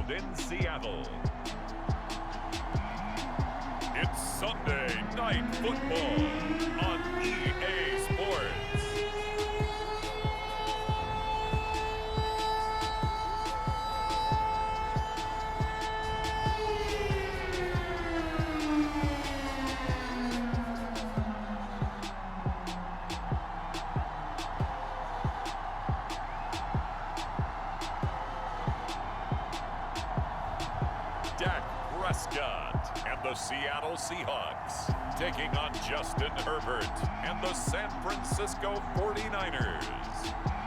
field in Seattle. It's Sunday Night Football on EA Sports. Prescott and the Seattle Seahawks taking on Justin Herbert and the San Francisco 49ers.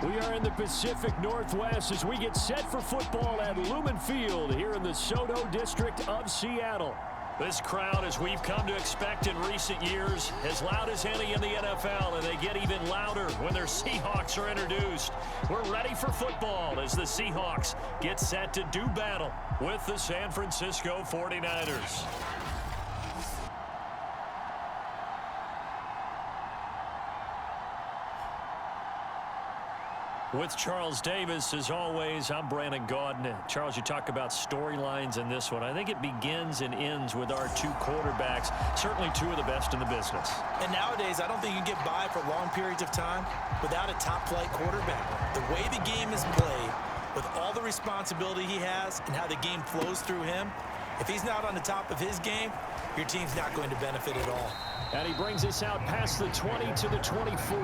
We are in the Pacific Northwest as we get set for football at Lumen Field here in the Soto district of Seattle. This crowd, as we've come to expect in recent years, as loud as any in the NFL, and they get even louder when their Seahawks are introduced. We're ready for football as the Seahawks get set to do battle with the San Francisco 49ers. With Charles Davis, as always, I'm Brandon Gaudin. Charles, you talk about storylines in this one. I think it begins and ends with our two quarterbacks, certainly two of the best in the business. And nowadays, I don't think you can get by for long periods of time without a top-flight quarterback. The way the game is played, with all the responsibility he has and how the game flows through him, if he's not on the top of his game, your team's not going to benefit at all. And he brings us out past the 20 to the 24.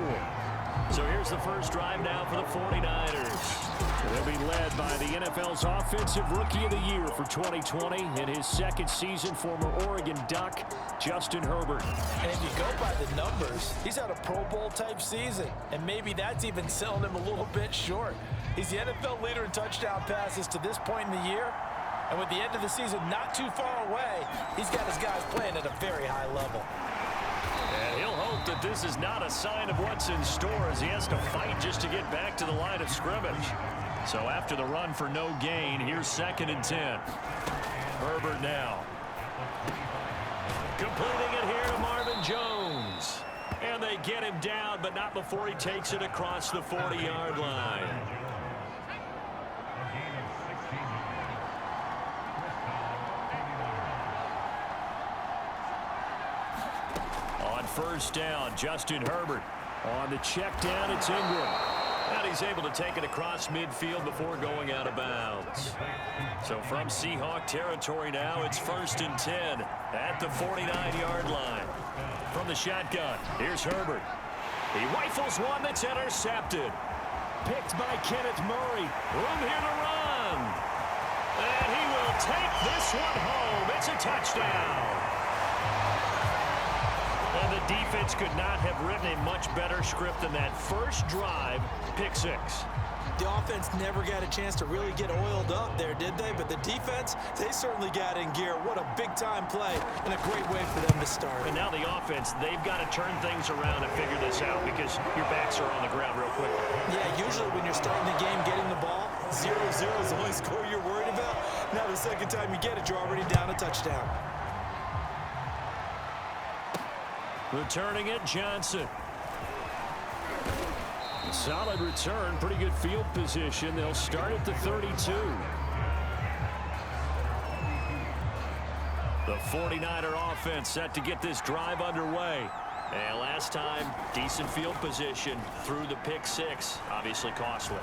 So here's the first drive now for the 49ers. They'll be led by the NFL's Offensive Rookie of the Year for 2020 in his second season, former Oregon Duck, Justin Herbert. And if you go by the numbers, he's had a Pro Bowl-type season, and maybe that's even selling him a little bit short. He's the NFL leader in touchdown passes to this point in the year, and with the end of the season not too far away, he's got his guys playing at a very high level. And he'll hope that this is not a sign of what's in store as he has to fight just to get back to the line of scrimmage. So after the run for no gain, here's 2nd and 10. Herbert now. Completing it here to Marvin Jones. And they get him down, but not before he takes it across the 40-yard line. First down, Justin Herbert. On the check down, it's Ingram. And he's able to take it across midfield before going out of bounds. So from Seahawk territory now, it's 1st and 10 at the 49-yard line. From the shotgun, here's Herbert. He rifles one that's intercepted. Picked by Kenneth Murray. Room here to run. And he will take this one home. It's a touchdown. And the defense could not have written a much better script than that first drive, pick 6. The offense never got a chance to really get oiled up there, did they? But the defense, they certainly got in gear. What a big-time play and a great way for them to start. And now the offense, they've got to turn things around and figure this out because your backs are on the ground real quick. Yeah, usually when you're starting the game getting the ball, 0-0 is the only score you're worried about. Now the second time you get it, you're already down a touchdown. Returning it, Johnson. Solid return, pretty good field position. They'll start at the 32. The 49er offense set to get this drive underway. And last time, decent field position through the pick 6, obviously costly.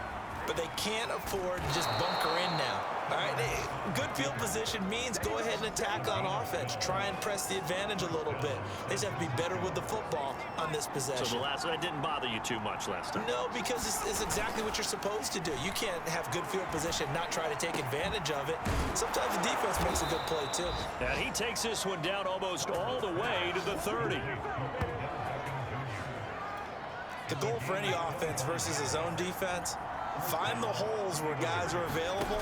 But they can't afford to just bunker in now. All right, good field position means go ahead and attack on offense. Try and press the advantage a little bit. They just have to be better with the football on this possession. So that didn't bother you too much last time? No, because it's exactly what you're supposed to do. You can't have good field position, not try to take advantage of it. Sometimes the defense makes a good play, too. And he takes this one down almost all the way to the 30. The goal for any offense versus his own defense, find the holes where guys are available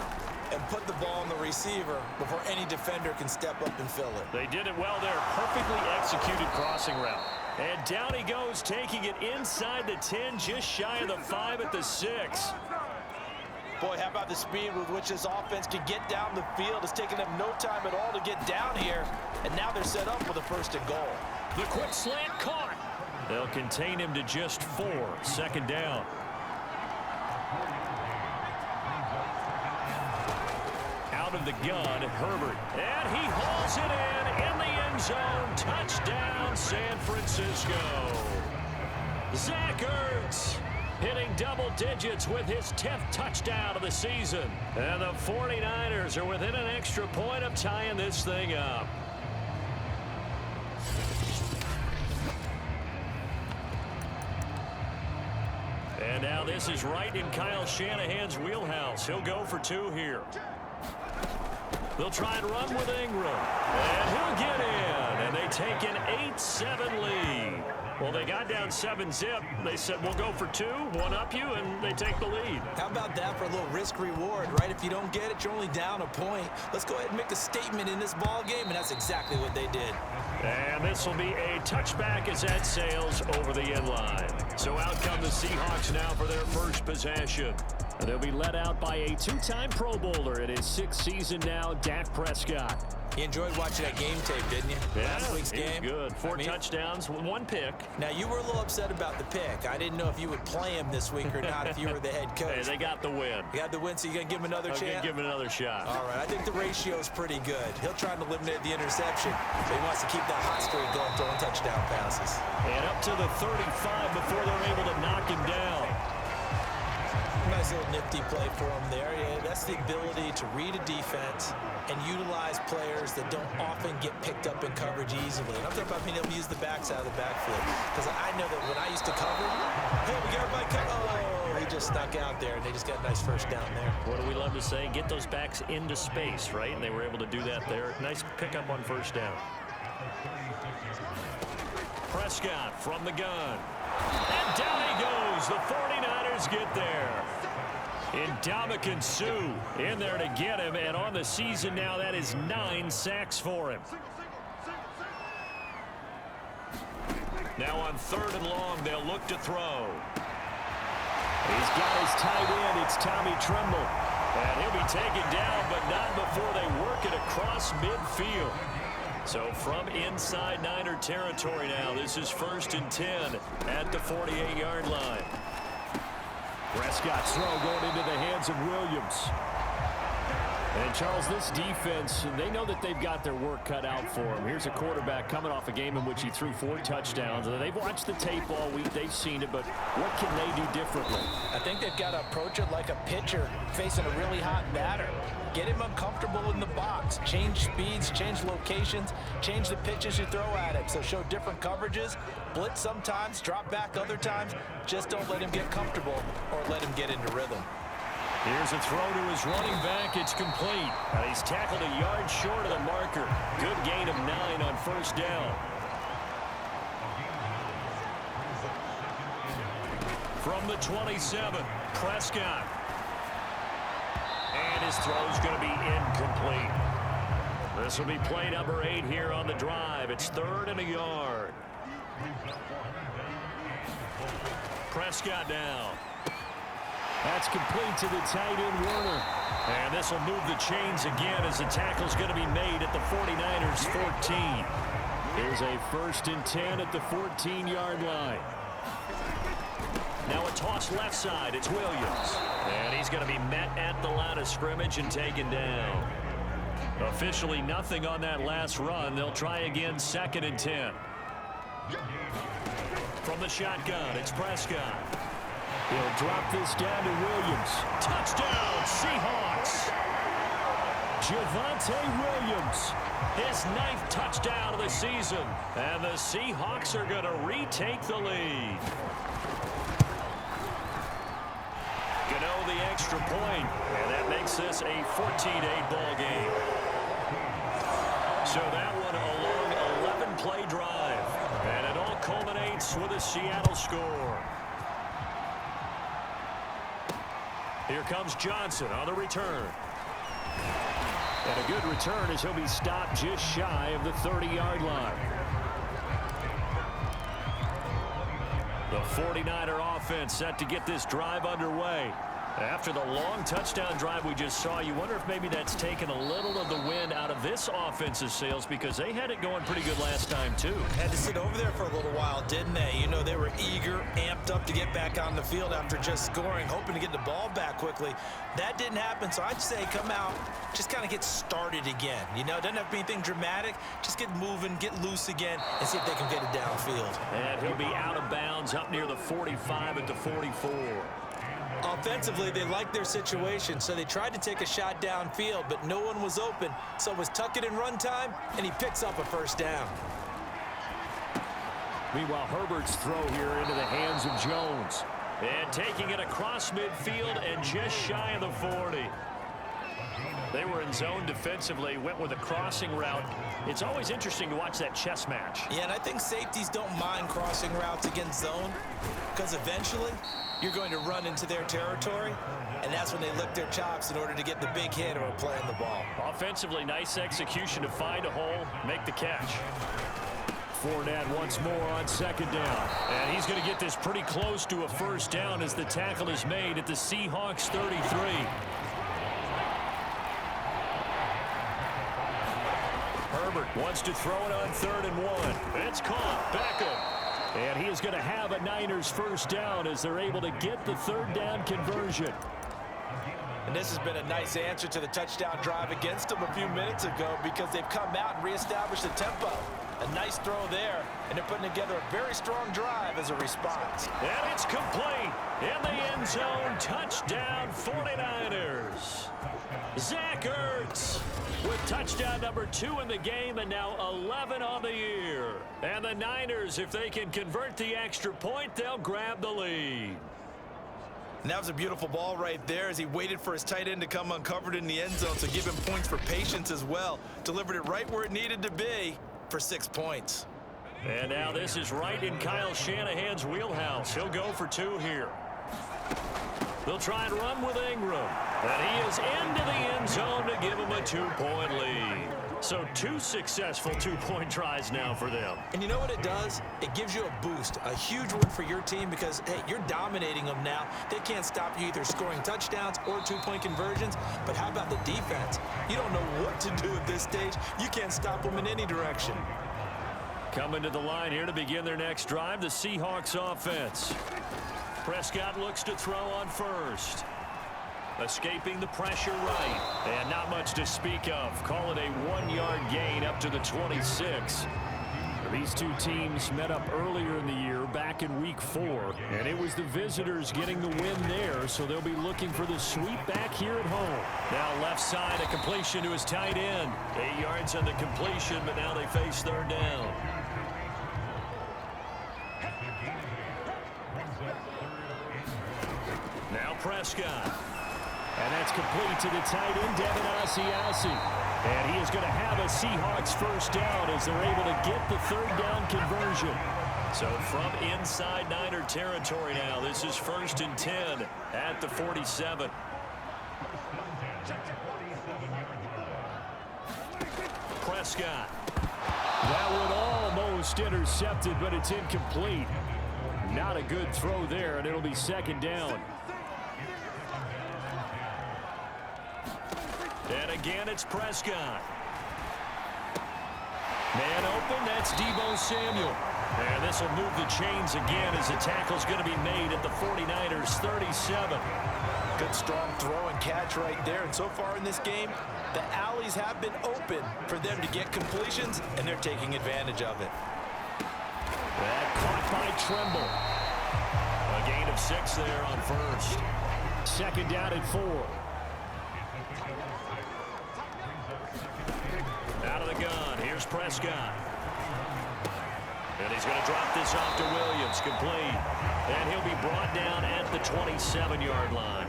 and put the ball on the receiver before any defender can step up and fill it. They did it well there. Perfectly executed crossing route. And down he goes, taking it inside the 10, just shy of the 5 at the 6. Boy, how about the speed with which this offense can get down the field? It's taken them no time at all to get down here. And now they're set up with a 1st and goal. The quick slant caught. They'll contain him to just 4. 2nd down. out of the gun, Herbert. And he hauls it in the end zone. Touchdown, San Francisco. Zach Ertz hitting double digits with his 10th touchdown of the season. And the 49ers are within an extra point of tying this thing up. And now this is right in Kyle Shanahan's wheelhouse. He'll go for 2 here. They'll try and run with Ingram. And he'll get in. And they take an 8-7 lead. Well, they got down 7-zip. They said, we'll go for 2, one up you, and they take the lead. How about that for a little risk-reward, right? If you don't get it, you're only down a point. Let's go ahead and make a statement in this ball game, and that's exactly what they did. And this will be a touchback as that sails over the end line. So out come the Seahawks now for their first possession. And they'll be led out by a 2-time Pro Bowler in his 6th season now, Dak Prescott. You enjoyed watching that game tape, didn't you? Yeah, Last week's game. Good. 4 touchdowns, 1 pick. Now, you were a little upset about the pick. I didn't know if you would play him this week or not if you were the head coach. Hey, they got the win. You got the win, so you're going to give him another chance? I'm going to give him another shot. All right, I think the ratio is pretty good. He'll try and eliminate the interception, but he wants to keep that hot streak going, throwing touchdown passes. And up to the 35 before they're able to knock him down. Nice little nifty play for him there. Yeah, that's the ability to read a defense and utilize players that don't often get picked up in coverage easily. And I'm talking about being able to use the backs out of the backfield. Because I know that when I used to cover, hey, we got everybody covered. Oh, he just stuck out there, and they just got a nice first down there. What do we love to say? Get those backs into space, right? And they were able to do that there. Nice pickup on first down. Prescott from the gun. And down he goes. The 49ers get there. Ndamukong Suh in there to get him, and on the season now, that is 9 sacks for him. Now on 3rd and long, they'll look to throw. He's got his tight end. It's Tommy Tremble. And he'll be taken down, but not before they work it across midfield. So from inside Niner territory now, this is 1st and 10 at the 48-yard line. Prescott's throw going into the hands of Williams. And, Charles, this defense, they know that they've got their work cut out for them. Here's a quarterback coming off a game in which he threw 4 touchdowns. And they've watched the tape all week. They've seen it, but what can they do differently? I think they've got to approach it like a pitcher facing a really hot batter. Get him uncomfortable in the box. Change speeds, change locations, change the pitches you throw at him. So show different coverages, blitz sometimes, drop back other times. Just don't let him get comfortable or let him get into rhythm. Here's a throw to his running back. It's complete. And he's tackled a yard short of the marker. Good gain of 9 on first down. From the 27, Prescott. And his throw's going to be incomplete. This will be play number 8 here on the drive. It's 3rd and a yard. Prescott down. That's complete to the tight end, Warner. And this will move the chains again as the tackle's going to be made at the 49ers' 14. Here's a 1st and 10 at the 14-yard line. Now a toss left side. It's Williams. And he's going to be met at the line of scrimmage and taken down. Officially nothing on that last run. They'll try again 2nd and 10. From the shotgun, it's Prescott. He'll drop this down to Williams. Touchdown, Seahawks. Javonte Williams, his 9th touchdown of the season. And the Seahawks are going to retake the lead. Gano the extra point, and that makes this a 14-8 ball game. So that one a long 11-play drive, and it all culminates with a Seattle score. Here comes Johnson on the return. And a good return as he'll be stopped just shy of the 30-yard line. The 49er offense set to get this drive underway. After the long touchdown drive we just saw, you wonder if maybe that's taken a little of the wind out of this offense's sails, because they had it going pretty good last time too. Had to sit over there for a little while, didn't they? You know, they were eager, amped up to get back on the field after just scoring, hoping to get the ball back quickly. That didn't happen, so I'd say come out, just kind of get started again. You know, it doesn't have to be anything dramatic. Just get moving, get loose again, and see if they can get it downfield. And he'll be out of bounds up near the 45 at the 44. Offensively, they liked their situation, so they tried to take a shot downfield, but no one was open. So it was tuck it and run time, and he picks up a first down. Meanwhile, Herbert's throw here into the hands of Jones. And taking it across midfield and just shy of the 40. They were in zone defensively, went with a crossing route. It's always interesting to watch that chess match. Yeah, and I think safeties don't mind crossing routes against zone, because eventually you're going to run into their territory, and that's when they lick their chops in order to get the big hit or play on the ball. Offensively, nice execution to find a hole, make the catch. Fournette once more on second down. And he's going to get this pretty close to a first down as the tackle is made at the Seahawks 33. Herbert wants to throw it on 3rd and 1. It's caught. Beckham. And he is going to have a Niners first down as they're able to get the 3rd down conversion. And this has been a nice answer to the touchdown drive against them a few minutes ago, because they've come out and reestablished the tempo. A nice throw there, and they're putting together a very strong drive as a response. And it's complete in the end zone. Touchdown 49ers. Zach Ertz with touchdown number 2 in the game, and now 11 on the year. And the Niners, if they can convert the extra point, they'll grab the lead. And that was a beautiful ball right there as he waited for his tight end to come uncovered in the end zone, so give him points for patience as well. Delivered it right where it needed to be for 6 points. And now this is right in Kyle Shanahan's wheelhouse. He'll go for 2 here. They'll try and run with Ingram. And he is into the end zone to give him a 2-point lead. So 2 successful 2-point tries now for them. And you know what it does? It gives you a boost, a huge one for your team, because, hey, you're dominating them now. They can't stop you either scoring touchdowns or 2-point conversions. But how about the defense? You don't know what to do at this stage. You can't stop them in any direction. Coming to the line here to begin their next drive, the Seahawks offense. Prescott looks to throw on first. Escaping the pressure right. And not much to speak of. Call it a 1-yard gain up to the 26. These two teams met up earlier in the year, back in week 4. And it was the visitors getting the win there, so they'll be looking for the sweep back here at home. Now left side, a completion to his tight end. 8 yards on the completion, but now they face 3rd down. Now Prescott. And that's complete to the tight end, Devin Asiasi. And he is going to have a Seahawks first down as they're able to get the 3rd down conversion. So from inside Niner territory now, this is 1st and 10 at the 47. Prescott. That one almost intercepted, but it's incomplete. Not a good throw there, and it'll be 2nd down. And again, it's Prescott. Man open, that's Deebo Samuel. And this will move the chains again as the tackle's going to be made at the 49ers 37. Good strong throw and catch right there. And so far in this game, the alleys have been open for them to get completions, and they're taking advantage of it. That caught by Tremble. A gain of 6 there on first. 2nd down and 4. Out of the gun, here's Prescott. And he's going to drop this off to Williams, complete. And he'll be brought down at the 27-yard line.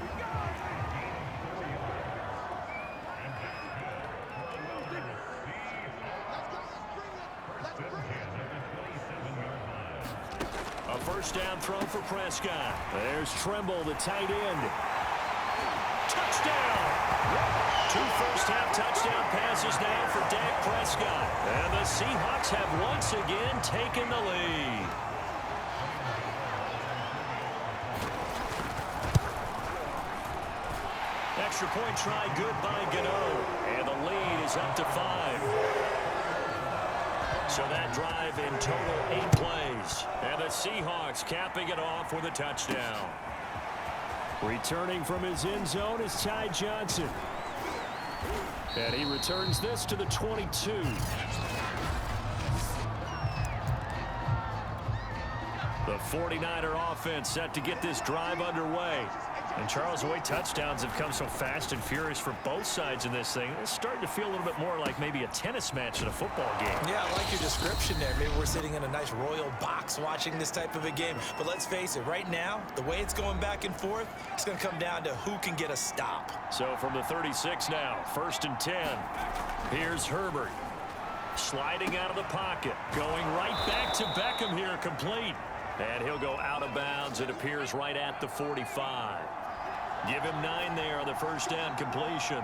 A first down throw for Prescott. There's Tremble, the tight end. Touchdown! 2 first-half touchdown passes now for Dak Prescott. And the Seahawks have once again taken the lead. extra point try good by Gano. And the lead is up to 5. So that drive in total 8 plays. And the Seahawks capping it off with a touchdown. Returning from his end zone is Ty Johnson. And he returns this to the 22. The 49er offense set to get this drive underway. And Charles, the way touchdowns have come so fast and furious for both sides in this thing, it's starting to feel a little bit more like maybe a tennis match in a football game. Yeah, I like your description there. Maybe we're sitting in a nice royal box watching this type of a game. But let's face it, right now, the way it's going back and forth, it's going to come down to who can get a stop. So from the 36 now, 1st and 10. Here's Herbert. Sliding out of the pocket. Going right back to Beckham here, complete. And he'll go out of bounds. It appears right at the 45. Give him 9 there on the first down completion.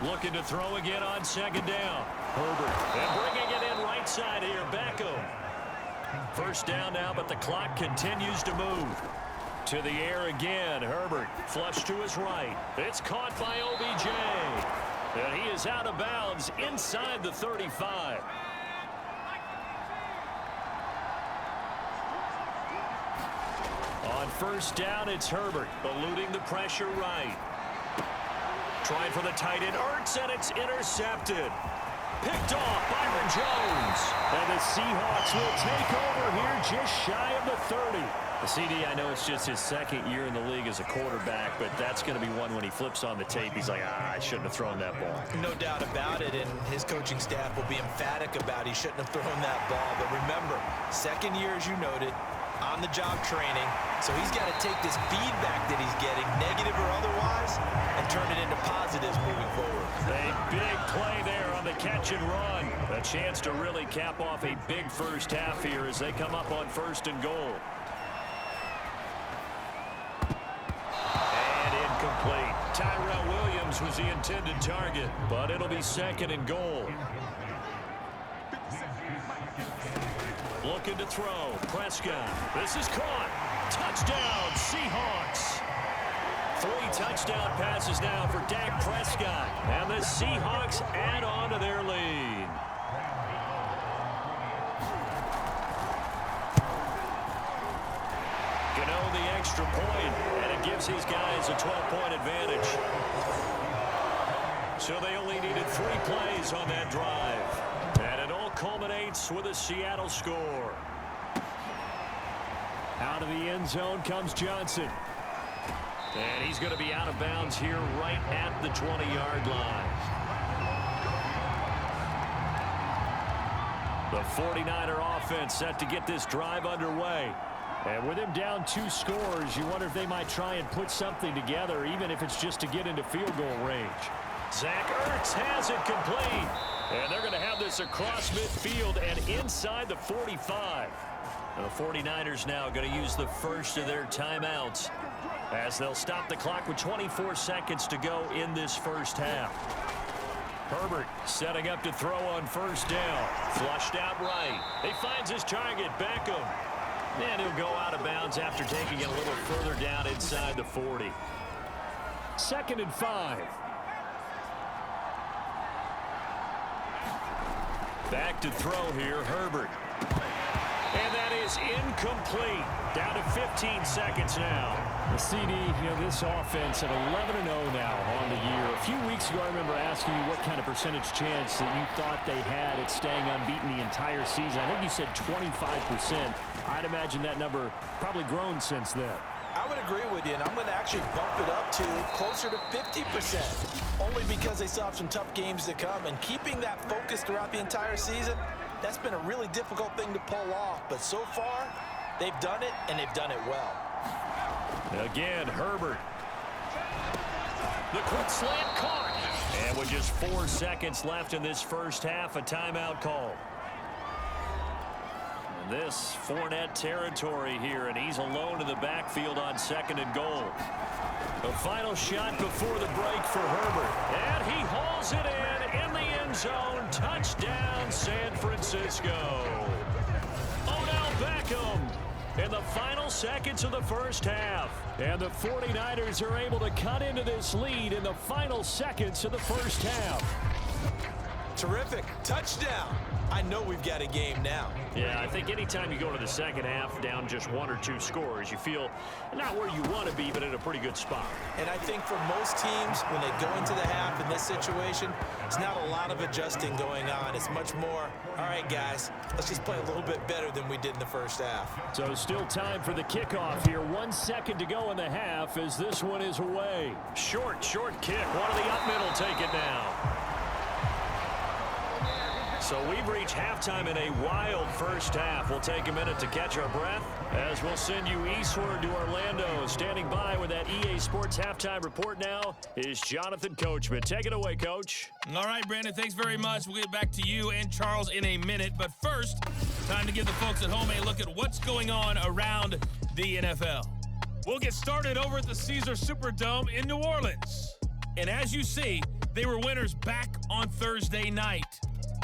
Looking to throw again on 2nd down. Herbert. And bringing it in right side here, Beckham. First down now, but the clock continues to move. To the air again, Herbert. Flush to his right. It's caught by OBJ. And he is out of bounds inside the 35. On first down, it's Herbert, eluding the pressure right. Trying for the tight end, Ertz, and it's intercepted. Picked off, Byron Jones. And the Seahawks will take over here just shy of the 30. The CD, I know it's just his 2nd year in the league as a quarterback, but that's going to be one when he flips on the tape. He's like, I shouldn't have thrown that ball. No doubt about it, and his coaching staff will be emphatic about he shouldn't have thrown that ball. But remember, 2nd year, as you noted, on-the-job training, so he's got to take this feedback that he's getting, negative or otherwise, and turn it into positives moving forward. A big play there on the catch and run. A chance to really cap off a big first half here as they come up on 1st and goal. And incomplete. Tyrell Williams was the intended target, but it'll be 2nd and goal. Looking to throw. Prescott. This is caught. Touchdown, Seahawks. 3 touchdown passes now for Dak Prescott. And the Seahawks add on to their lead. Gano the extra point, and it gives these guys a 12-point advantage. So they only needed 3 plays on that drive. And it all culminates with a Seattle score. Out of the end zone comes Johnson. And he's going to be out of bounds here right at the 20-yard line. The 49er offense set to get this drive underway. And with him down 2 scores, you wonder if they might try and put something together, even if it's just to get into field goal range. Zach Ertz has it complete. And they're going to have this across midfield and inside the 45. The 49ers now going to use the first of their timeouts as they'll stop the clock with 24 seconds to go in this first half. Herbert setting up to throw on first down. Flushed out right. He finds his target, Beckham. And he'll go out of bounds after taking it a little further down inside the 40. 2nd and 5. Back to throw here, Herbert. And that is incomplete. Down to 15 seconds now. The CD, this offense at 11-0 now on the year. A few weeks ago, I remember asking you what kind of percentage chance that you thought they had at staying unbeaten the entire season. I think you said 25%. I'd imagine that number probably grown since then. I would agree with you, and I'm going to actually bump it up to closer to 50%, only because they still have some tough games to come, and keeping that focus throughout the entire season, that's been a really difficult thing to pull off, but so far, they've done it, and they've done it well. Again, Herbert. The quick slant caught. And with just 4 seconds left in this first half, a timeout call. This Fournette territory here, and he's alone in the backfield on 2nd and goal. The final shot before the break for Herbert. And he hauls it in the end zone. Touchdown, San Francisco. Odell Beckham in the final seconds of the first half. And the 49ers are able to cut into this lead in the final seconds of the first half. Terrific. Touchdown. I know we've got a game now. Yeah, I think anytime you go to the second half down just 1 or 2 scores, you feel not where you want to be, but in a pretty good spot. And I think for most teams, when they go into the half in this situation, it's not a lot of adjusting going on. It's much more, all right, guys, let's just play a little bit better than we did in the first half. So still time for the kickoff here. 1 second to go in the half as this one is away. Short kick. One of the up middle take it now. So we've reached halftime in a wild first half. We'll take a minute to catch our breath as we'll send you eastward to Orlando. Standing by with that EA Sports halftime report now is Jonathan Coachman. Take it away, Coach. All right, Brandon, thanks very much. We'll get back to you and Charles in a minute. But first, time to give the folks at home a look at what's going on around the NFL. We'll get started over at the Caesars Superdome in New Orleans. And as you see, they were winners back on Thursday night.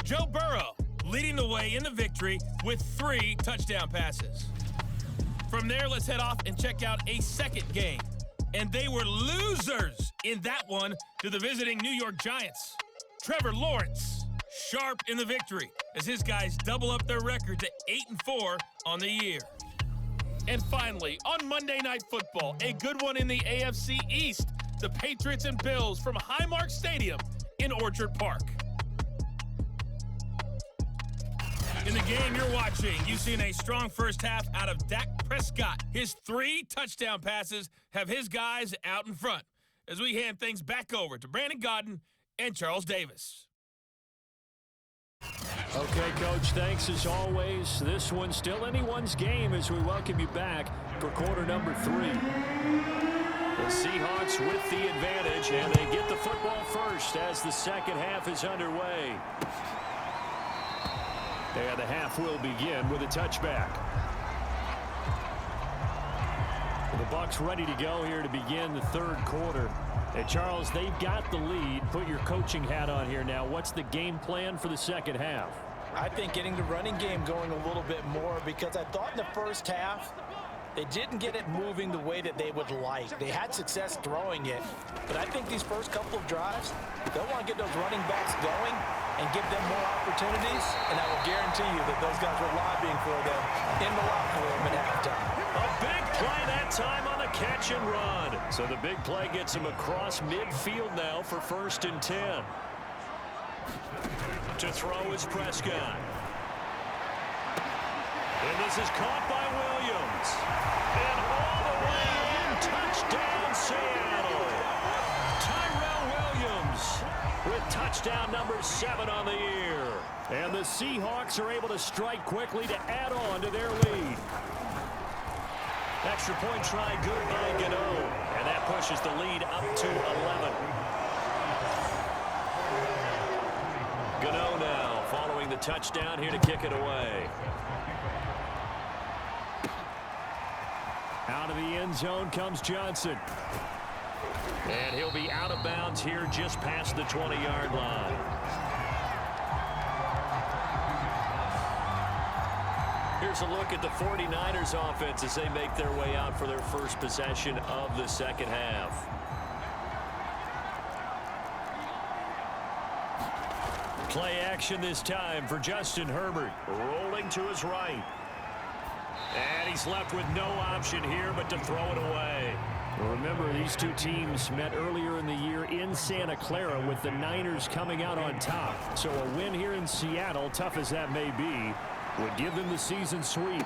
Joe Burrow leading the way in the victory with 3 touchdown passes. From there, let's head off and check out a second game. And they were losers in that one to the visiting New York Giants. Trevor Lawrence, sharp in the victory as his guys double up their record to 8-4 on the year. And finally, on Monday Night Football, a good one in the AFC East. The Patriots and Bills from Highmark Stadium in Orchard Park. In the game you're watching, you've seen a strong first half out of Dak Prescott. His 3 touchdown passes have his guys out in front as we hand things back over to Brandon Godden and Charles Davis. Okay, Coach, thanks as always. This one's still anyone's game as we welcome you back for quarter number 3. The Seahawks with the advantage, and they get the football first as the second half is underway. And the half will begin with a touchback. The Bucs ready to go here to begin the third quarter. And Charles, they've got the lead. Put your coaching hat on here now. What's the game plan for the second half? I think getting the running game going a little bit more, because I thought in the first half they didn't get it moving the way that they would like. They had success throwing it, but I think these first couple of drives, they'll want to get those running backs going and give them more opportunities, and I will guarantee you that those guys were lobbying for them in the locker room at halftime. A big play that time on the catch and run. So the big play gets him across midfield now for 1st and 10. To throw is Prescott. And this is caught by Williams. And all the way in, touchdown Seattle. Tyrell Williams with touchdown number 7 on the year. And the Seahawks are able to strike quickly to add on to their lead. Extra point try good by Gano. And that pushes the lead up to 11. Gano now following the touchdown here to kick it away. Out of the end zone comes Johnson. And he'll be out of bounds here just past the 20-yard line. Here's a look at the 49ers offense as they make their way out for their first possession of the second half. Play action this time for Justin Herbert, rolling to his right. And he's left with no option here but to throw it away. Well, remember, these two teams met earlier in the year in Santa Clara with the Niners coming out on top. So a win here in Seattle, tough as that may be, would give them the season sweep.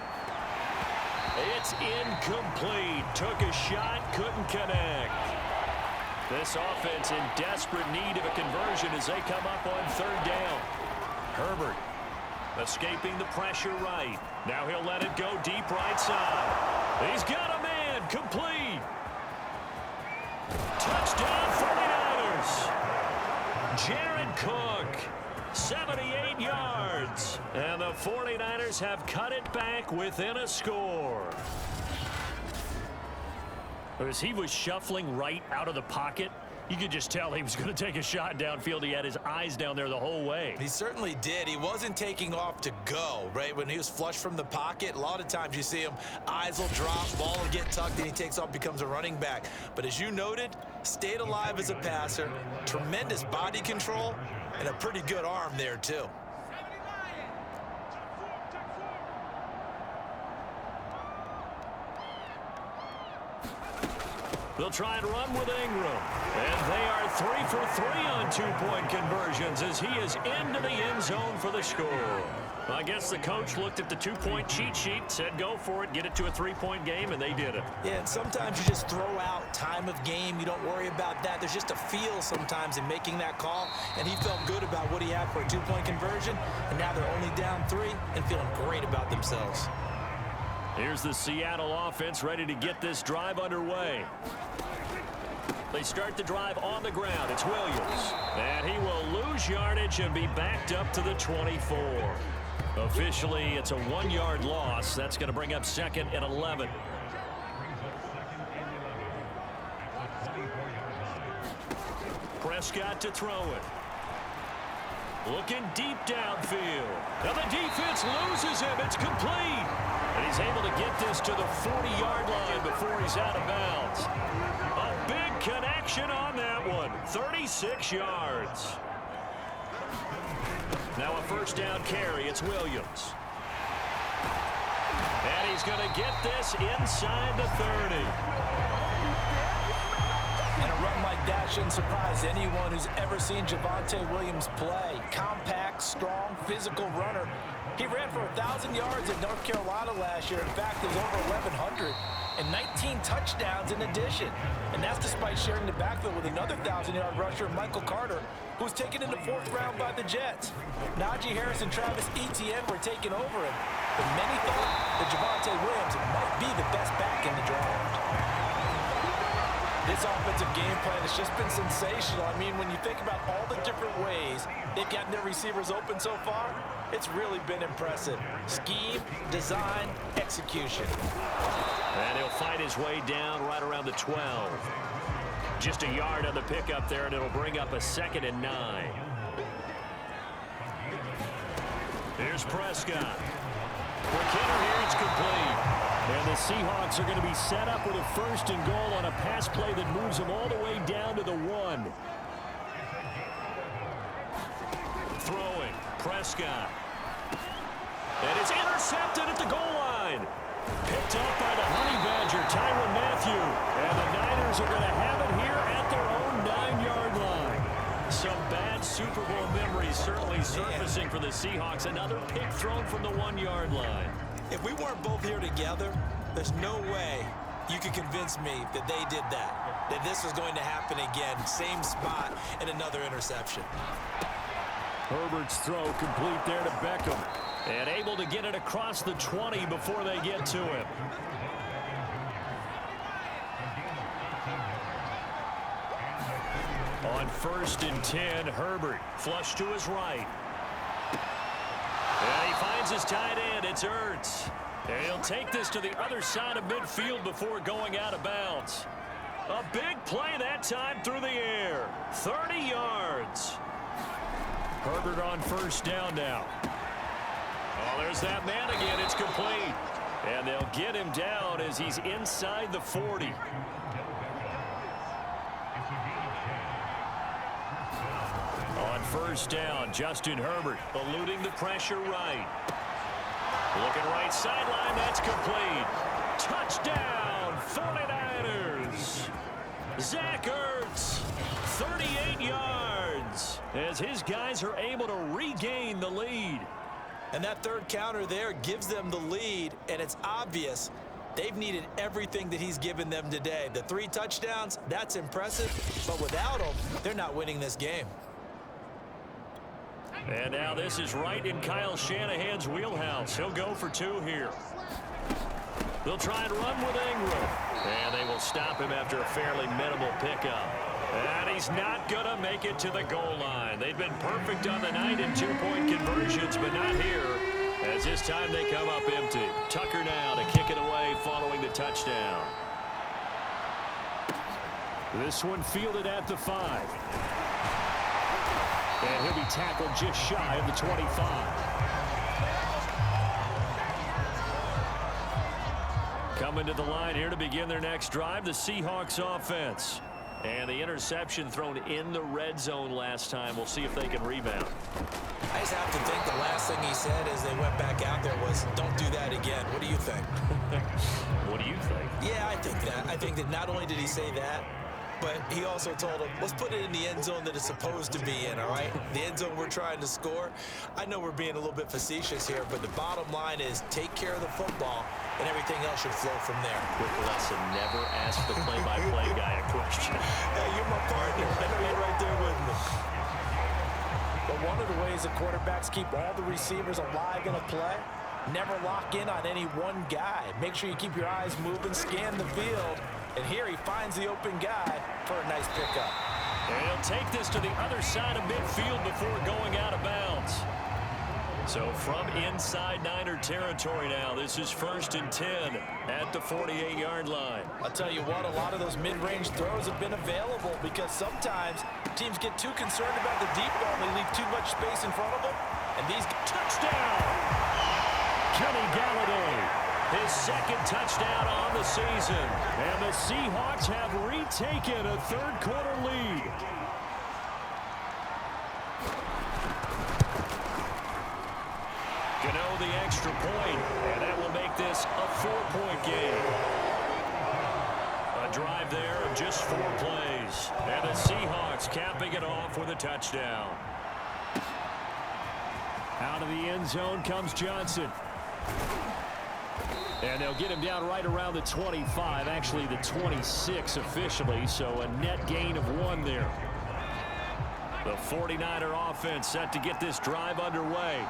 It's incomplete. Took a shot, couldn't connect. This offense in desperate need of a conversion as they come up on 3rd down. Herbert escaping the pressure right. Now he'll let it go deep right side. He's got a man. Complete. Touchdown 49ers. Jared Cook, 78 yards. And the 49ers have cut it back within a score. As he was shuffling right out of the pocket, You could just tell he was going to take a shot downfield. He had his eyes down there the whole way. He certainly did. He wasn't taking off to go, right? When he was flush from the pocket, a lot of times you see him, eyes will drop, ball will get tucked, and he takes off, becomes a running back. But as you noted, stayed alive as a passer, tremendous body control, and a pretty good arm there, too. They'll try and run with Ingram. And they are 3 for 3 on two-point conversions as he is into the end zone for the score. I guess the coach looked at the two-point cheat sheet, said go for it, get it to a three-point game, and they did it. Yeah, and sometimes you just throw out time of game. You don't worry about that. There's just a feel sometimes in making that call, and he felt good about what he had for a two-point conversion, and now they're only down 3 and feeling great about themselves. Here's the Seattle offense ready to get this drive underway. They start the drive on the ground. It's Williams. And he will lose yardage and be backed up to the 24. Officially, it's a 1-yard loss. That's going to bring up 2nd and 11. Prescott to throw it. Looking deep downfield. Now the defense loses him. It's complete. And he's able to get this to the 40-yard line before he's out of bounds. A big connection on that one. 36 yards. Now a first down carry. It's Williams. And he's going to get this inside the 30. And a run like that shouldn't surprise anyone who's ever seen Javonte Williams play. Compact, strong, physical runner. He ran for 1,000 yards in North Carolina last year. In fact, it was over 1,100 and 19 touchdowns in addition. And that's despite sharing the backfield with another 1,000-yard rusher, Michael Carter, who was taken in the 4th round by the Jets. Najee Harris and Travis Etienne were taking over him. But many thought that Javonte Williams might be the best back in the draft. This offensive game plan has just been sensational. I mean, when you think about all the different ways they've gotten their receivers open so far, it's really been impressive. Scheme, design, execution. And he'll fight his way down right around the 12. Just a yard on the pickup there, and it'll bring up a 2nd and 9. Here's Prescott. For Kenner here, it's complete. And the Seahawks are going to be set up with a 1st and goal on a pass play that moves them all the way down to the 1. Throwing, Prescott. And it's intercepted at the goal line. Picked up by the Honey Badger, Tyrann Mathieu. And the Niners are going to have it here at their own 9-yard line. Some bad Super Bowl memories certainly surfacing for the Seahawks. Another pick thrown from the 1-yard line. If we weren't both here together, there's no way you could convince me that they did that this was going to happen again. Same spot and another interception. Herbert's throw complete there to Beckham. And able to get it across the 20 before they get to him. On 1st and 10, Herbert flush to his right. And he finds his tight end. It's Ertz. And he'll take this to the other side of midfield before going out of bounds. A big play that time through the air. 30 yards. Herbert on 1st down now. Oh, there's that man again. It's complete. And they'll get him down as he's inside the 40. On 1st down, Justin Herbert eluding the pressure right. Looking right sideline, that's complete. Touchdown, 49ers. Zach Ertz, 38 yards, as his guys are able to regain the lead. And that 3rd counter there gives them the lead, and it's obvious they've needed everything that he's given them today. The 3 touchdowns, that's impressive, but without him, they're not winning this game. And now this is right in Kyle Shanahan's wheelhouse. He'll go for 2 here. They'll try and run with Ingram. And they will stop him after a fairly minimal pickup. And he's not going to make it to the goal line. They've been perfect on the night in 2-point conversions, but not here, as this time they come up empty. Tucker now to kick it away following the touchdown. This one fielded at the 5. And he'll be tackled just shy of the 25. Coming to the line here to begin their next drive, the Seahawks offense. And the interception thrown in the red zone last time. We'll see if they can rebound. I just have to think the last thing he said as they went back out there was, don't do that again. What do you think? What do you think? Yeah, I think that. I think that not only did he say that, but he also told him, let's put it in the end zone that it's supposed to be in, all right? The end zone we're trying to score. I know we're being a little bit facetious here, but the bottom line is take care of the football, and everything else should flow from there. Quick lesson, never ask the play-by-play guy a question. Hey, you're my partner. I know you're right there with me. But one of the ways that quarterbacks keep all the receivers alive in a play, never lock in on any one guy. Make sure you keep your eyes moving, scan the field, and here he finds the open guy for a nice pickup. And he'll take this to the other side of midfield before going out of bounds. So from inside Niner territory now, this is 1st and 10 at the 48-yard line. I'll tell you what, a lot of those mid-range throws have been available because sometimes teams get too concerned about the deep ball and they leave too much space in front of them. And these touchdown! Kenny Galladay. His second touchdown on the season. And the Seahawks have retaken a third-quarter lead. Gano the extra point, and that will make this a 4-point game. A drive there of just 4 plays. And the Seahawks capping it off with a touchdown. Out of the end zone comes Johnson. And they'll get him down right around the 25, actually the 26 officially, so a net gain of 1 there. The 49er offense set to get this drive underway.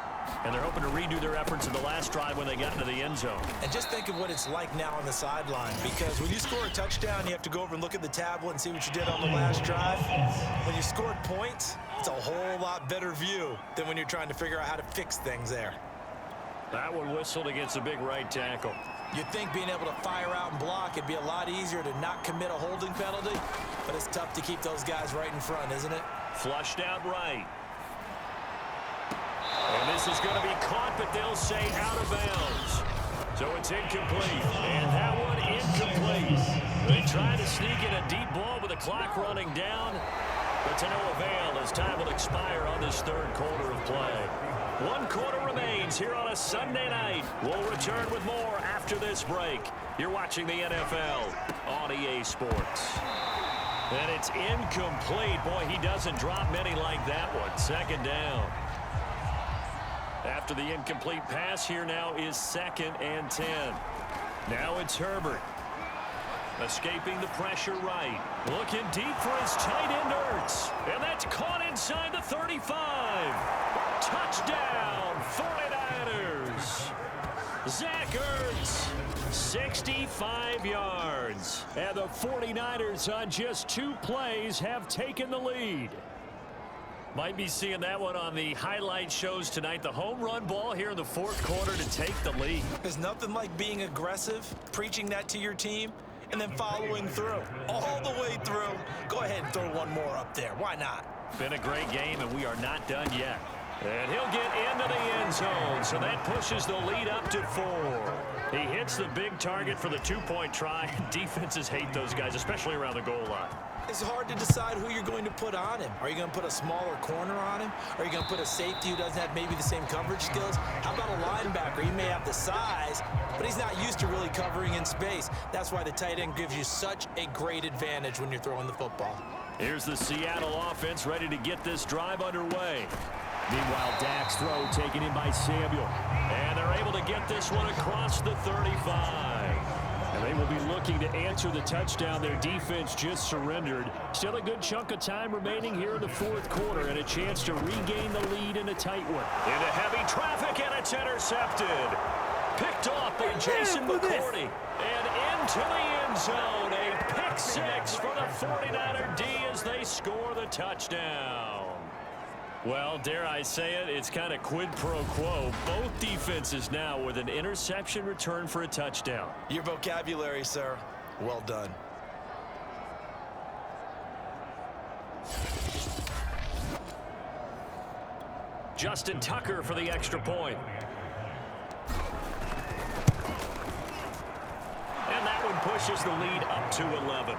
And they're hoping to redo their efforts in the last drive when they got into the end zone. And just think of what it's like now on the sideline, because when you score a touchdown, you have to go over and look at the tablet and see what you did on the last drive. When you scored points, it's a whole lot better view than when you're trying to figure out how to fix things there. That one whistled against a big right tackle. You'd think being able to fire out and block, it'd be a lot easier to not commit a holding penalty, but it's tough to keep those guys right in front, isn't it? Flushed out right. And this is going to be caught, but they'll say out of bounds. So it's incomplete. And that one incomplete. They try to sneak in a deep ball with the clock running down, but to no avail as time will expire on this third quarter of play. 1 quarter remains here on a Sunday night. We'll return with more after this break. You're watching the NFL on EA Sports. And it's incomplete. Boy, he doesn't drop many like that one. 2nd down. After the incomplete pass, here now is 2nd and 10. Now it's Herbert. Escaping the pressure right. Looking deep for his tight end Ertz. And that's caught inside the 35. Touchdown, 49ers. Zach Ertz, 65 yards. And the 49ers on just 2 plays have taken the lead. Might be seeing that one on the highlight shows tonight. The home run ball here in the 4th quarter to take the lead. There's nothing like being aggressive, preaching that to your team, and then following through. All the way through. Go ahead and throw one more up there. Why not? Been a great game, and we are not done yet. And he'll get into the end zone, so that pushes the lead up to 4. He hits the big target for the 2-point try. Defenses hate those guys, especially around the goal line. It's hard to decide who you're going to put on him. Are you going to put a smaller corner on him? Are you going to put a safety who doesn't have maybe the same coverage skills? How about a linebacker? He may have the size, but he's not used to really covering in space. That's why the tight end gives you such a great advantage when you're throwing the football. Here's the Seattle offense ready to get this drive underway. Meanwhile, Dak's throw taken in by Samuel. And they're able to get this one across the 35. And they will be looking to answer the touchdown their defense just surrendered. Still a good chunk of time remaining here in the 4th quarter and a chance to regain the lead in a tight one. Into heavy traffic, and it's intercepted. Picked off by Jason McCourty. And into the end zone. A pick 6 for the 49er D as they score the touchdown. Well, dare I say it, it's kind of quid pro quo. Both defenses now with an interception return for a touchdown. Your vocabulary, sir. Well done. Justin Tucker for the extra point. And that one pushes the lead up to 11.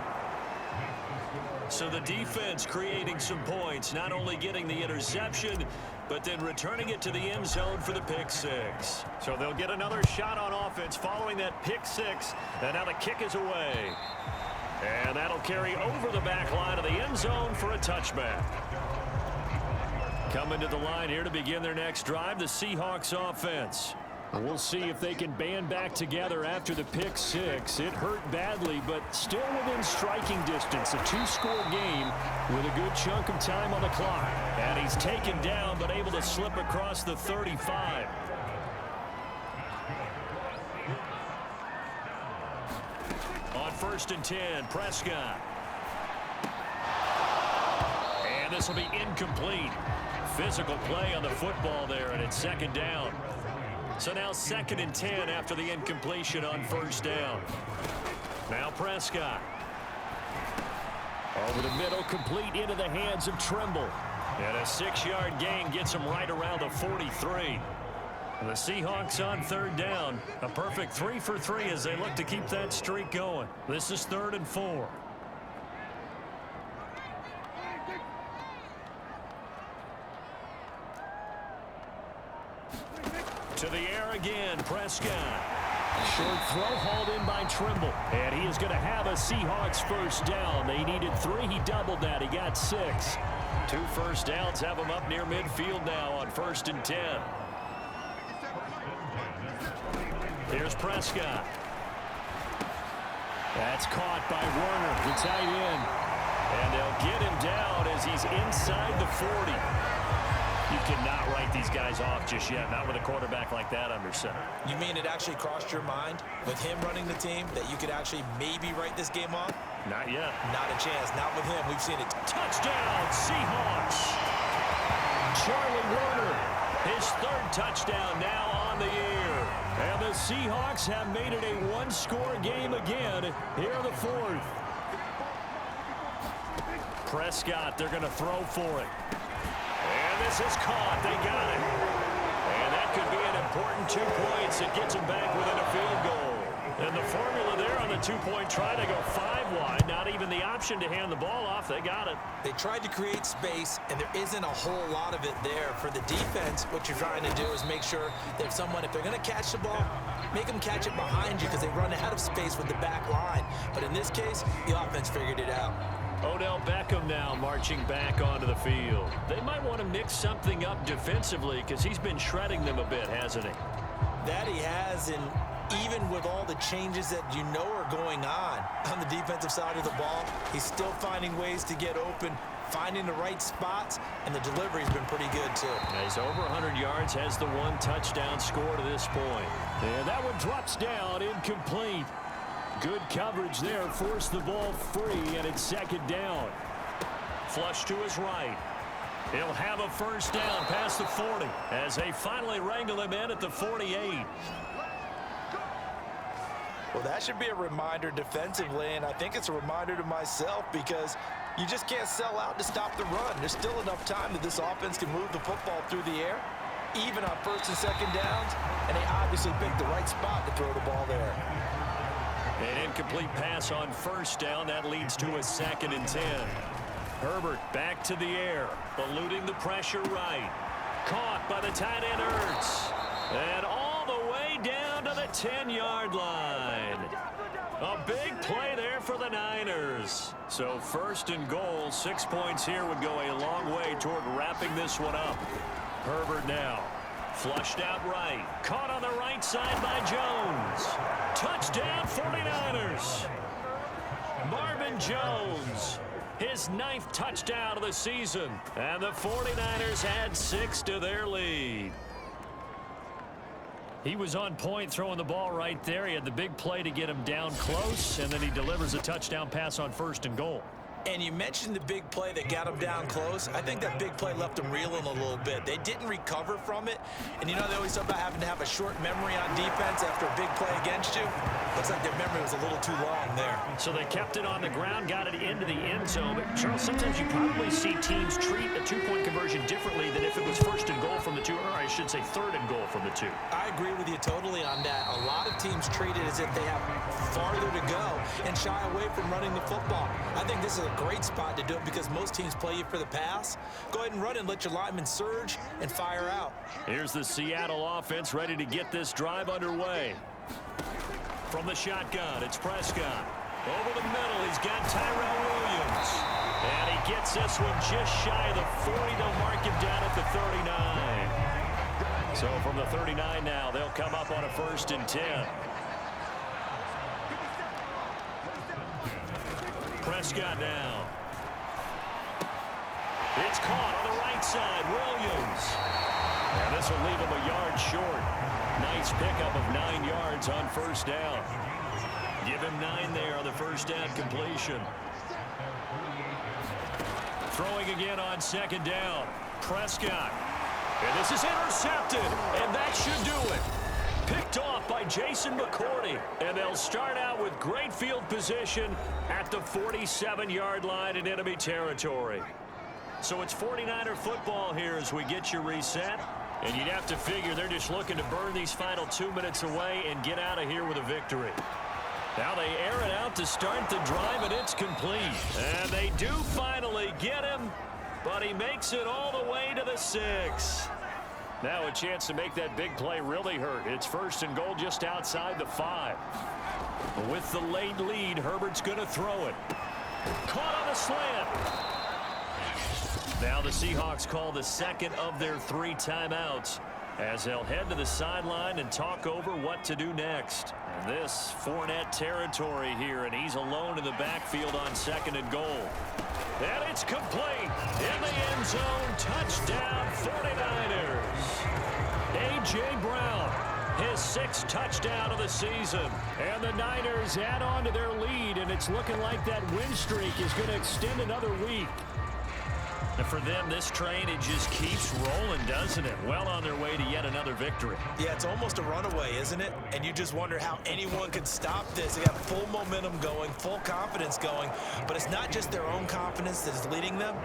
So the defense creating some points, not only getting the interception, but then returning it to the end zone for the pick six. So they'll get another shot on offense following that pick six, and now the kick is away. And that'll carry over the back line of the end zone for a touchback. Coming to the line here to begin their next drive, the Seahawks offense. We'll see if they can band back together after the pick six. It hurt badly, but still within striking distance. A two-score game with a good chunk of time on the clock. And he's taken down, but able to slip across the 35. On 1st and 10, Prescott. And this will be incomplete. Physical play on the football there, and it's 2nd down. So now 2nd and 10 after the incompletion on 1st down. Now Prescott. Over the middle, complete into the hands of Trimble. And a 6-yard gain gets him right around the 43. And the Seahawks on 3rd down. A perfect 3 for 3 as they look to keep that streak going. This is 3rd and 4. To the air again, Prescott. Short throw hauled in by Trimble. And he is going to have a Seahawks 1st down. They needed 3. He doubled that. He got 6. 2 first downs have him up near midfield now on 1st and 10. Here's Prescott. That's caught by Warner, the tight end. And they'll get him down as he's inside the 40. You cannot write these guys off just yet, not with a quarterback like that under center. You mean it actually crossed your mind with him running the team that you could actually maybe write this game off? Not yet. Not a chance. Not with him. We've seen it. Touchdown, Seahawks. Charlie Warner, his 3rd touchdown now on the year. And the Seahawks have made it a 1-score game again here in the 4th. Prescott, they're going to throw for it. And this is caught. They got it. And that could be an important 2 points. It gets them back within a field goal. And the formula there on the 2-point try to go 5 wide. Not even the option to hand the ball off. They got it. They tried to create space, and there isn't a whole lot of it there. For the defense, what you're trying to do is make sure that if they're going to catch the ball, make them catch it behind you because they run out of space with the back line. But in this case, the offense figured it out. Odell Beckham now marching back onto the field. They might want to mix something up defensively because he's been shredding them a bit, hasn't he? That he has, and even with all the changes that you know are going on the defensive side of the ball, he's still finding ways to get open, finding the right spots, and the delivery's been pretty good too. He's over 100 yards, has the 1 touchdown score to this point. And that one drops down, incomplete. Good coverage there, forced the ball free, and it's 2nd down. Flush to his right. He'll have a 1st down past the 40 as they finally wrangle him in at the 48. Well, that should be a reminder defensively, and I think it's a reminder to myself because you just can't sell out to stop the run. There's still enough time that this offense can move the football through the air, even on 1st and 2nd downs, and they obviously picked the right spot to throw the ball there. An incomplete pass on 1st down. That leads to a 2nd and 10. Herbert back to the air, eluding the pressure right. Caught by the tight end Ertz. And all the way down to the 10-yard line. A big play there for the Niners. So 1st and goal, 6 points here would go a long way toward wrapping this one up. Herbert now. Flushed out right. Caught on the right side by Jones. Touchdown 49ers. Marvin Jones. His 9th touchdown of the season. And the 49ers add 6 to their lead. He was on point throwing the ball right there. He had the big play to get him down close. And then he delivers a touchdown pass on 1st and goal. And you mentioned the big play that got him down close. I think that big play left him reeling a little bit. They didn't recover from it. And you know they always talk about having to have a short memory on defense after a big play against you. Looks like their memory was a little too long there. So they kept it on the ground, got it into the end zone. But Charles, sometimes you probably see teams treat a two-point conversion differently than if it was first and goal from the 2, or I should say third and goal from the 2. I agree with you totally on that. A lot of teams treat it as if they have farther to go and shy away from running the football. I think this is a great spot to do it because most teams play you for the pass. Go ahead and run and let your linemen surge and fire out. Here's the Seattle offense ready to get this drive underway. From the shotgun, it's Prescott. Over the middle, he's got Tyrell Williams. And he gets this one just shy of the 40. They'll mark him down at the 39. So from the 39 now, they'll come up on a 1st and 10. Prescott now. It's caught on the right side. Williams. And this will leave him a yard short. Nice pickup of 9 yards on 1st down. Give him 9 there on the 1st down completion. Throwing again on 2nd down. Prescott. And this is intercepted. And that should do it. Picked off by Jason McCourty. And they'll start out with great field position at the 47-yard line in enemy territory. So it's 49er football here as we get you reset. And you'd have to figure they're just looking to burn these final 2 minutes away and get out of here with a victory. Now they air it out to start the drive, and it's complete. And they do finally get him, but he makes it all the way to the 6. Now a chance to make that big play really hurt. It's 1st and goal just outside the 5. With the late lead, Herbert's going to throw it. Caught on the slant. Now the Seahawks call the 2nd of their 3 timeouts as they'll head to the sideline and talk over what to do next. And this Fournette territory here, and he's alone in the backfield on 2nd and goal. And it's complete in the end zone. Touchdown 49ers. A.J. Brown, his 6th touchdown of the season. And the Niners add on to their lead, and it's looking like that win streak is going to extend another week. And for them, this train, it just keeps rolling, doesn't it? Well on their way to yet another victory. Yeah, it's almost a runaway, isn't it? And you just wonder how anyone could stop this. They got full momentum going, full confidence going. But it's not just their own confidence that is leading them.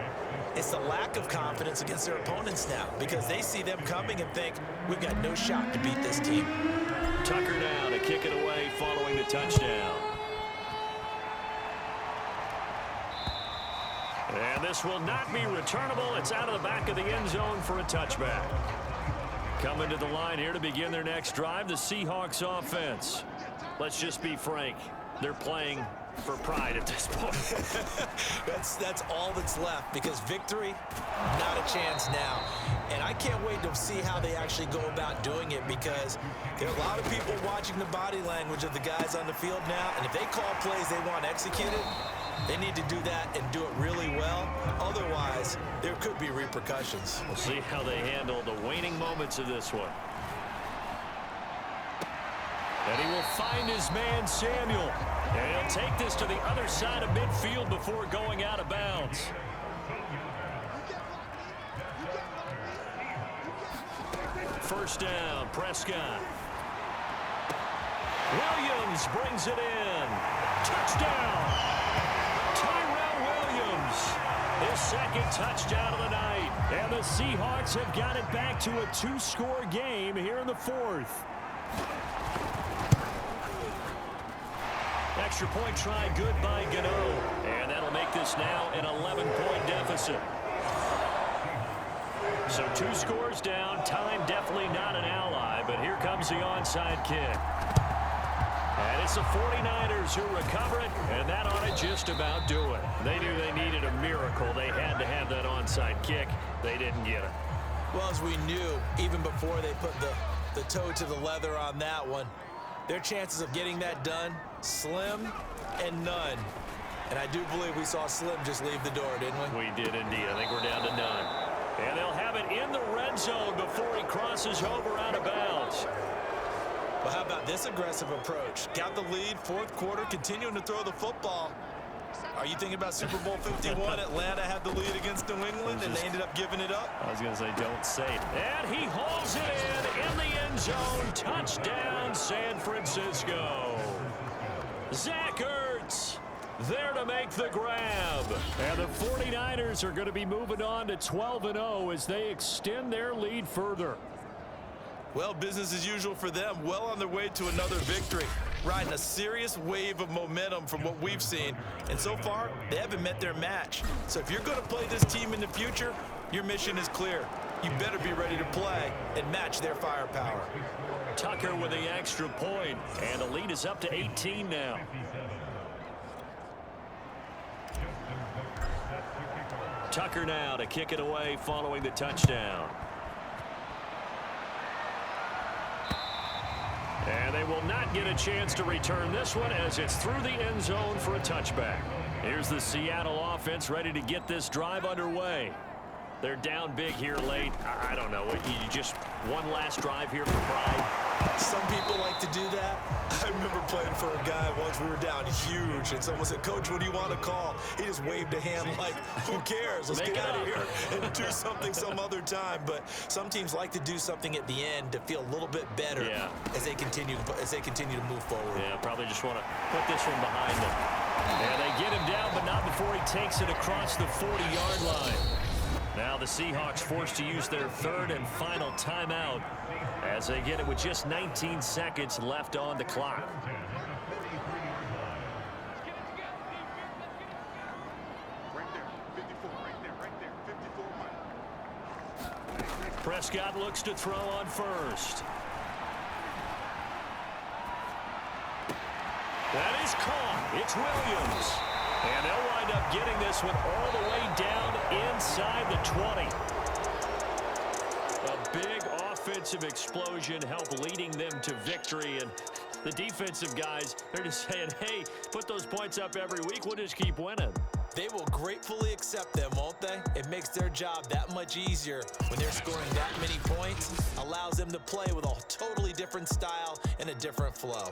It's the lack of confidence against their opponents now because they see them coming and think, we've got no shot to beat this team. Tucker now to kick it away following the touchdown. And this will not be returnable. It's out of the back of the end zone for a touchback. Coming to the line here to begin their next drive, the Seahawks offense. Let's just be frank. They're playing for pride at this point. That's all that's left because victory, not a chance now. And I can't wait to see how they actually go about doing it because there are a lot of people watching the body language of the guys on the field now. And if they call plays they want executed, they need to do that and do it really well. Otherwise, there could be repercussions. We'll see how they handle the waning moments of this one. And he will find his man, Samuel. And he'll take this to the other side of midfield before going out of bounds. First down, Prescott. Williams brings it in. Touchdown. Tyrell Williams, his 2nd touchdown of the night. And the Seahawks have got it back to a 2-score game here in the 4th. Extra point try good by Gano. And that'll make this now an 11-point deficit. So 2 scores down. Time definitely not an ally, but here comes the onside kick. And it's the 49ers who recover it, and that ought to just about do it. They knew they needed a miracle. They had to have that onside kick. They didn't get it. Well, as we knew, even before they put the toe to the leather on that one, their chances of getting that done, slim and none. And I do believe we saw Slim just leave the door, didn't we? We did indeed. I think we're down to none. And they'll have it in the red zone before he crosses over out of bounds. Well, how about this aggressive approach? Got the lead, 4th quarter, continuing to throw the football. Are you thinking about Super Bowl 51? Atlanta had the lead against New England, and they ended up giving it up? I was going to say, don't say it. And he hauls it in the end zone. Touchdown, San Francisco. Zach Ertz there to make the grab. And the 49ers are going to be moving on to 12-0 as they extend their lead further. Well, business as usual for them. Well on their way to another victory. Riding a serious wave of momentum from what we've seen. And so far, they haven't met their match. So if you're going to play this team in the future, your mission is clear. You better be ready to play and match their firepower. Tucker with the extra point, and the lead is up to 18 now. Tucker now to kick it away following the touchdown. And they will not get a chance to return this one as it's through the end zone for a touchback. Here's the Seattle offense ready to get this drive underway. They're down big here late. I don't know. You just one last drive here for pride. Some people like to do that. I remember playing for a guy once. We were down huge, and someone said, "Coach, what do you want to call?" He just waved a hand like, "Who cares? Let's get out of here and do something some other time." But some teams like to do something at the end to feel a little bit better as they continue to move forward. Yeah, probably just want to put this one behind them. And they get him down, but not before he takes it across the 40-yard line. Now the Seahawks forced to use their third and final timeout as they get it with just 19 seconds left on the clock. Prescott looks to throw on first. That is caught. It's Williams. And they'll wind up getting this one all the way down inside the 20. A big offensive explosion helped leading them to victory. And the defensive guys, they're just saying, hey, put those points up every week. We'll just keep winning. They will gratefully accept them, won't they? It makes their job that much easier when they're scoring that many points. Allows them to play with a totally different style and a different flow.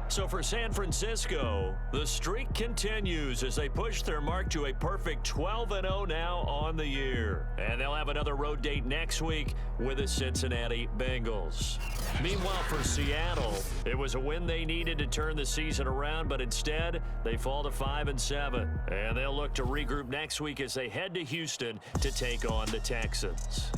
So for San Francisco, the streak continues as they push their mark to a perfect 12-0 now on the year. And they'll have another road date next week with the Cincinnati Bengals. Meanwhile, for Seattle, it was a win they needed to turn the season around, but instead, they fall to 5-7. And they'll look to regroup next week as they head to Houston to take on the Texans.